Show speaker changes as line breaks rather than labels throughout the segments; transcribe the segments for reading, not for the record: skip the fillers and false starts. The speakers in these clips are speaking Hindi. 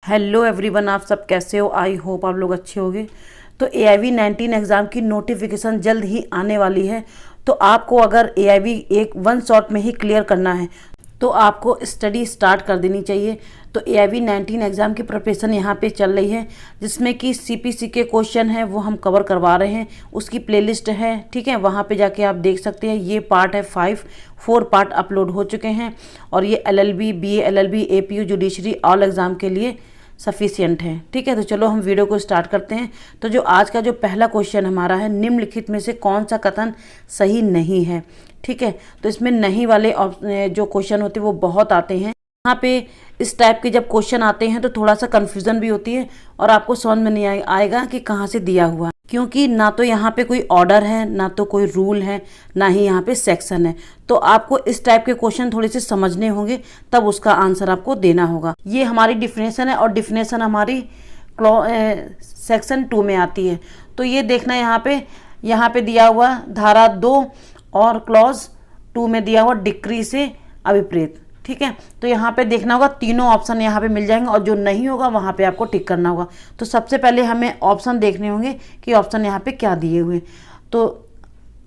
हेलो एवरीवन, आप सब कैसे हो। आई होप आप लोग अच्छे होंगे। तो AIV 19 एग्ज़ाम की नोटिफिकेशन जल्द ही आने वाली है। तो आपको अगर AIV एक वन शॉट में ही क्लियर करना है तो आपको स्टडी स्टार्ट कर देनी चाहिए। तो AIV 19 एग्ज़ाम की प्रिपरेशन यहाँ पे चल रही है, जिसमें कि CPC के क्वेश्चन है वो हम कवर करवा रहे हैं। उसकी प्लेलिस्ट है, ठीक है, वहाँ पे जाके आप देख सकते हैं। ये पार्ट है 4 पार्ट अपलोड हो चुके हैं और ये LLB, BA LLB, APU, judiciary all exam के लिए सफिशियंट है, ठीक है। तो चलो हम वीडियो को स्टार्ट करते हैं। तो जो आज का जो पहला क्वेश्चन हमारा है, निम्नलिखित में से कौन सा कथन सही नहीं है, ठीक है। तो इसमें नहीं वाले जो क्वेश्चन होते हैं वो बहुत आते हैं। यहाँ पे इस टाइप के जब क्वेश्चन आते हैं तो थोड़ा सा कन्फ्यूज़न भी होती है और आपको समझ में नहीं आएगा कि कहाँ से दिया हुआ, क्योंकि ना तो यहाँ पे कोई ऑर्डर है, ना तो कोई रूल है, ना ही यहाँ पे सेक्शन है। तो आपको इस टाइप के क्वेश्चन थोड़े से समझने होंगे, तब उसका आंसर आपको देना होगा। ये हमारी डिफिनेशन है और डिफिनेशन हमारी सेक्शन 2 में आती है। तो ये देखना, यहाँ पे दिया हुआ धारा 2 और क्लॉज 2 में दिया हुआ डिक्री से अभिप्रेत, ठीक है। तो यहाँ पे देखना होगा, तीनों ऑप्शन यहाँ पे मिल जाएंगे और जो नहीं होगा वहाँ पे आपको टिक करना होगा। तो सबसे पहले हमें ऑप्शन देखने होंगे कि ऑप्शन यहाँ पे क्या दिए हुए। तो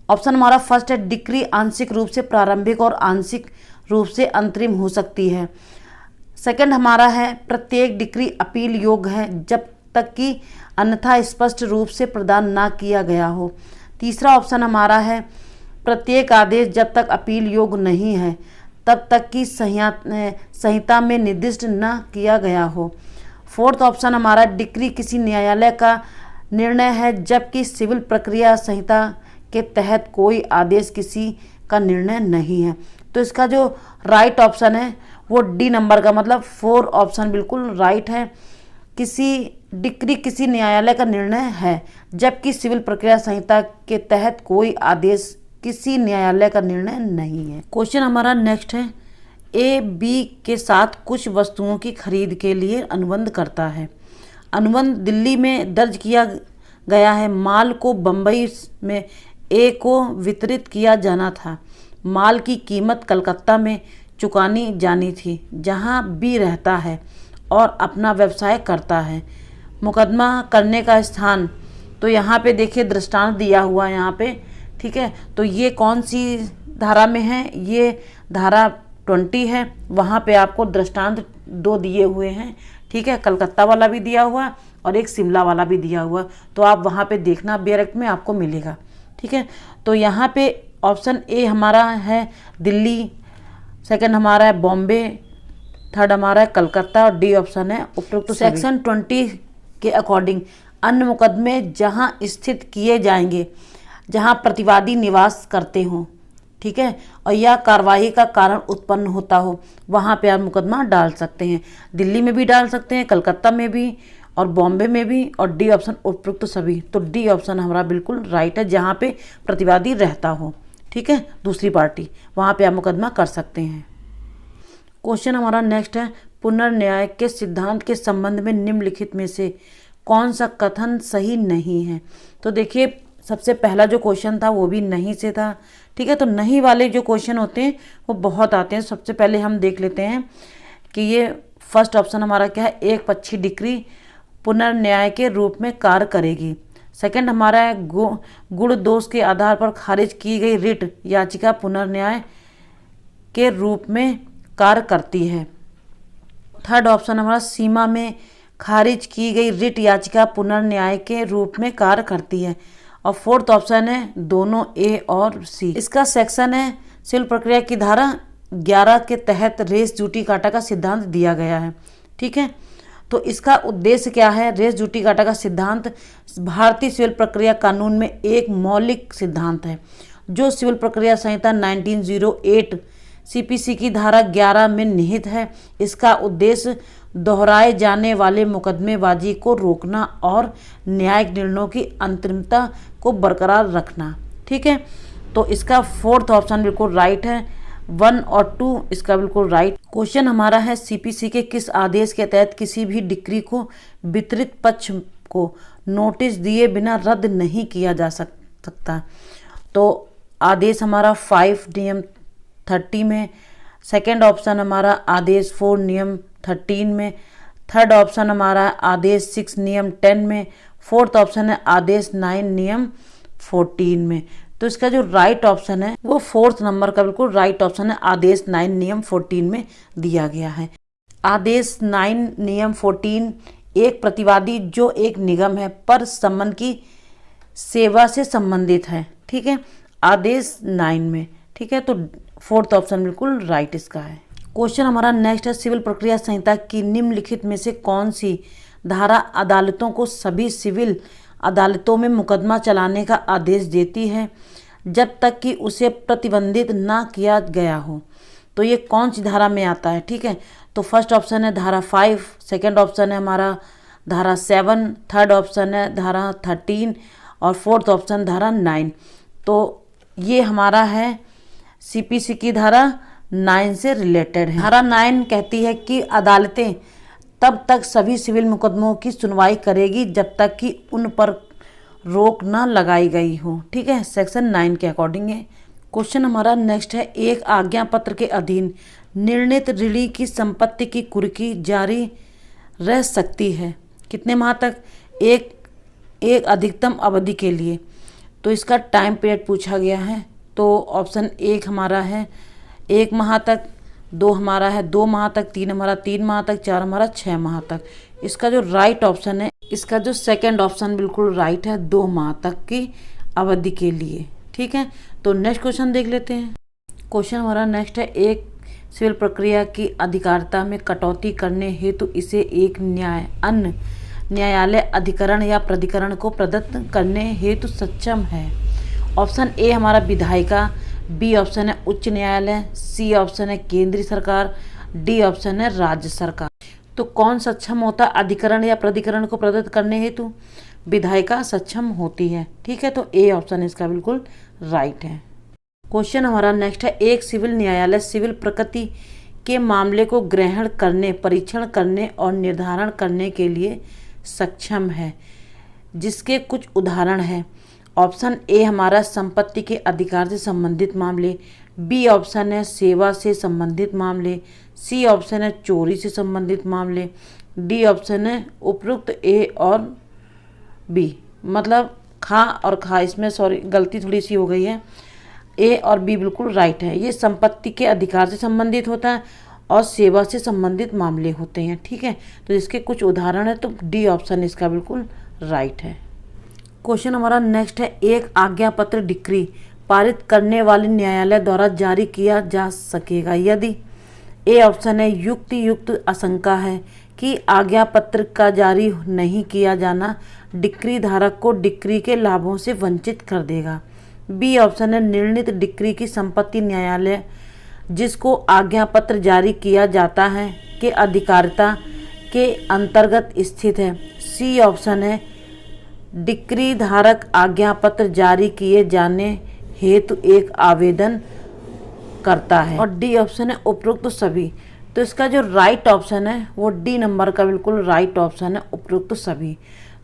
ऑप्शन हमारा फर्स्ट है, डिक्री आंशिक रूप से प्रारंभिक और आंशिक रूप से अंतरिम हो सकती है। सेकंड हमारा है, प्रत्येक डिक्री अपील योग्य है जब तक कि अन्यथा स्पष्ट रूप से प्रदान ना किया गया हो। तीसरा ऑप्शन हमारा है, प्रत्येक आदेश जब तक अपील योग्य नहीं है तब तक कि संहिता में निर्दिष्ट न किया गया हो। फोर्थ ऑप्शन हमारा, डिक्री किसी न्यायालय का निर्णय है जबकि सिविल प्रक्रिया संहिता के तहत कोई आदेश किसी का निर्णय नहीं है। तो इसका जो राइट ऑप्शन है वो डी नंबर का, मतलब 4 ऑप्शन बिल्कुल राइट है। डिक्री किसी न्यायालय का निर्णय है जबकि सिविल प्रक्रिया संहिता के तहत कोई आदेश किसी न्यायालय का निर्णय नहीं है। क्वेश्चन हमारा नेक्स्ट है, AB के साथ कुछ वस्तुओं की खरीद के लिए अनुबंध करता है। अनुबंध दिल्ली में दर्ज किया गया है। माल को बम्बई में A को वितरित किया जाना था। माल की कीमत कलकत्ता में चुकानी जानी थी, जहां B रहता है और अपना व्यवसाय करता है। मुकदमा करने का स्थान, तो यहाँ पे देखिए दृष्टांत दिया हुआ है यहाँ पे, ठीक है। तो ये कौन सी धारा में है, ये धारा 20 है। वहाँ पे आपको दृष्टांत 2 दिए हुए हैं, ठीक है। कलकत्ता वाला भी दिया हुआ और एक शिमला वाला भी दिया हुआ। तो आप वहाँ पे देखना, डायरेक्ट में आपको मिलेगा, ठीक है। तो यहाँ पे ऑप्शन ए हमारा है दिल्ली, सेकंड हमारा है बॉम्बे, थर्ड हमारा है कलकत्ता और डी ऑप्शन है उपरोक्त। सेक्शन 20 के अकॉर्डिंग अन्य मुकदमे जहाँ स्थित किए जाएंगे जहाँ प्रतिवादी निवास करते हों, ठीक है, और यह कार्रवाई का कारण उत्पन्न होता हो, वहाँ पे आप मुकदमा डाल सकते हैं। दिल्ली में भी डाल सकते हैं, कलकत्ता में भी और बॉम्बे में भी, और डी ऑप्शन उपयुक्त सभी। तो डी ऑप्शन हमारा बिल्कुल राइट है, जहाँ पे प्रतिवादी रहता हो, ठीक है, दूसरी पार्टी, वहाँ पे आप मुकदमा कर सकते हैं। क्वेश्चन हमारा नेक्स्ट है, पुनर्न्याय के सिद्धांत के संबंध में निम्नलिखित में से कौन सा कथन सही नहीं है। तो देखिए, सबसे पहला जो क्वेश्चन था वो भी नहीं से था, ठीक है। तो नहीं वाले जो क्वेश्चन होते हैं वो बहुत आते हैं। सबसे पहले हम देख लेते हैं कि ये फर्स्ट ऑप्शन हमारा क्या है, एक पक्षी डिक्री पुनर्न्याय के रूप में कार्य करेगी। सेकंड हमारा है, गुण दोष के आधार पर खारिज की गई रिट याचिका पुनर्न्याय के रूप में कार्य करती है। थर्ड ऑप्शन हमारा, सीमा में खारिज की गई रिट याचिका पुनर्न्याय के रूप में कार्य करती है। और फोर्थ ऑप्शन है दोनों ए और सी। इसका सेक्शन है, सिविल प्रक्रिया की धारा 11 के तहत रेस ड्यूटी काटा का सिद्धांत दिया गया है, ठीक है। तो इसका उद्देश्य क्या है, रेस ड्यूटी काटा का सिद्धांत भारतीय सिविल प्रक्रिया कानून में एक मौलिक सिद्धांत है जो सिविल प्रक्रिया संहिता 1908 CPC की धारा 11 में निहित है। इसका उद्देश्य दोहराए जाने वाले मुकदमेबाजी को रोकना और न्यायिक निर्णयों की अंतरिमता को बरकरार रखना, ठीक है। तो इसका फोर्थ ऑप्शन बिल्कुल राइट है, 1 और 2 इसका बिल्कुल राइट। क्वेश्चन हमारा है, CPC के किस आदेश के तहत किसी भी डिक्री को वितरित पक्ष को नोटिस दिए बिना रद्द नहीं किया जा सकता। तो आदेश हमारा 5 नियम 30 में, सेकंड ऑप्शन हमारा आदेश 4 नियम 13 में, थर्ड ऑप्शन हमारा है आदेश 6 नियम 10 में। फोर्थ ऑप्शन है आदेश 9 नियम 14 में। तो इसका जो राइट ऑप्शन है वो फोर्थ नंबर का बिल्कुल राइट ऑप्शन है, आदेश 9 नियम 14 में दिया गया है। आदेश 9 नियम 14 एक प्रतिवादी जो एक निगम है पर संबंध की सेवा से संबंधित है, ठीक है, आदेश 9 में, ठीक है। तो फोर्थ ऑप्शन बिल्कुल राइट इसका है। क्वेश्चन हमारा नेक्स्ट है, सिविल प्रक्रिया संहिता की निम्नलिखित में से कौन सी धारा अदालतों को सभी सिविल अदालतों में मुकदमा चलाने का आदेश देती है जब तक कि उसे प्रतिबंधित ना किया गया हो? तो ये कौन सी धारा में आता है, ठीक है। तो फर्स्ट ऑप्शन है धारा 5, सेकंड ऑप्शन है हमारा धारा 7, थर्ड ऑप्शन है धारा 13 और फोर्थ ऑप्शन धारा 9। तो ये हमारा है सीपीसी की धारा 9 से रिलेटेड है। धारा 9 कहती है कि अदालतें तब तक सभी सिविल मुकदमों की सुनवाई करेगी जब तक कि उन पर रोक न लगाई गई हो, ठीक है, सेक्शन 9 के अकॉर्डिंग है। क्वेश्चन हमारा नेक्स्ट है, एक आज्ञा पत्र के अधीन निर्णित ऋणी की संपत्ति की कुर्की जारी रह सकती है कितने माह तक? एक अधिकतम अवधि के लिए। तो इसका टाइम पीरियड पूछा गया है। तो ऑप्शन 1 हमारा है 1 माह तक, 2 हमारा है 2 माह तक, 3 हमारा 3 माह तक, 4 हमारा 6 माह तक। इसका जो राइट ऑप्शन है, इसका जो सेकंड ऑप्शन बिल्कुल राइट है, 2 माह तक की अवधि के लिए, ठीक है। तो नेक्स्ट क्वेश्चन देख लेते हैं। क्वेश्चन हमारा नेक्स्ट है, एक सिविल प्रक्रिया की अधिकारिता में कटौती करने हेतु इसे एक अन्य न्यायालय अधिकरण या प्राधिकरण को प्रदत्त करने हेतु सक्षम है। ऑप्शन ए हमारा विधायिका, बी ऑप्शन है उच्च न्यायालय, सी ऑप्शन है केंद्रीय सरकार, डी ऑप्शन है राज्य सरकार। तो कौन सक्षम होता है अधिकरण या प्राधिकरण को प्रदत्त करने हेतु? विधायिका सक्षम होती है, ठीक है। तो ए ऑप्शन इसका बिल्कुल राइट है। क्वेश्चन हमारा नेक्स्ट है, एक सिविल न्यायालय सिविल प्रकृति के मामले को ग्रहण करने, परीक्षण करने और निर्धारण करने के लिए सक्षम है, जिसके कुछ उदाहरण हैं। ऑप्शन ए हमारा संपत्ति के अधिकार से संबंधित मामले, बी ऑप्शन है सेवा से संबंधित मामले, सी ऑप्शन है चोरी से संबंधित मामले, डी ऑप्शन है उपरोक्त ए और बी। मतलब खा और खा, इसमें सॉरी गलती थोड़ी सी हो गई है, ए और बी बिल्कुल राइट है। ये संपत्ति के अधिकार से संबंधित होता है और सेवा से संबंधित मामले होते हैं, ठीक है। तो इसके कुछ उदाहरण है, तो डी ऑप्शन इसका बिल्कुल राइट है। क्वेश्चन हमारा नेक्स्ट है, एक आज्ञा पत्र डिक्री पारित करने वाले न्यायालय द्वारा जारी किया जा सकेगा यदि ए ऑप्शन है युक्त आशंका है कि आज्ञा पत्र का जारी नहीं किया जाना डिक्री धारक को डिक्री के लाभों से वंचित कर देगा, बी ऑप्शन है निर्णित डिक्री की संपत्ति न्यायालय जिसको आज्ञा पत्र जारी किया जाता है के अधिकारिता के अंतर्गत स्थित है, सी ऑप्शन है डिक्री धारक आज्ञा पत्र जारी किए जाने हेतु एक आवेदन करता है, और डी ऑप्शन है उपरोक्त सभी। तो इसका जो राइट ऑप्शन है वो डी नंबर का बिल्कुल राइट ऑप्शन है, उपरोक्त सभी।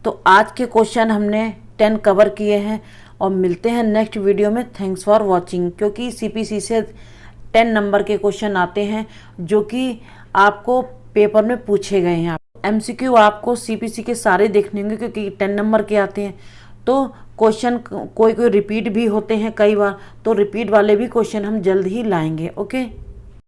तो आज के क्वेश्चन हमने 10 कवर किए हैं और मिलते हैं नेक्स्ट वीडियो में। Thanks for watching. क्योंकि सीपीसी से 10 नंबर के क्वेश्चन आते हैं जो कि आपको पेपर में पूछे गए हैं। एमसीक्यू आपको सीपीसी के सारे देखने होंगे क्योंकि 10 नंबर के आते हैं। तो क्वेश्चन कोई रिपीट भी होते हैं कई बार, तो रिपीट वाले भी क्वेश्चन हम जल्द ही लाएंगे। ओके।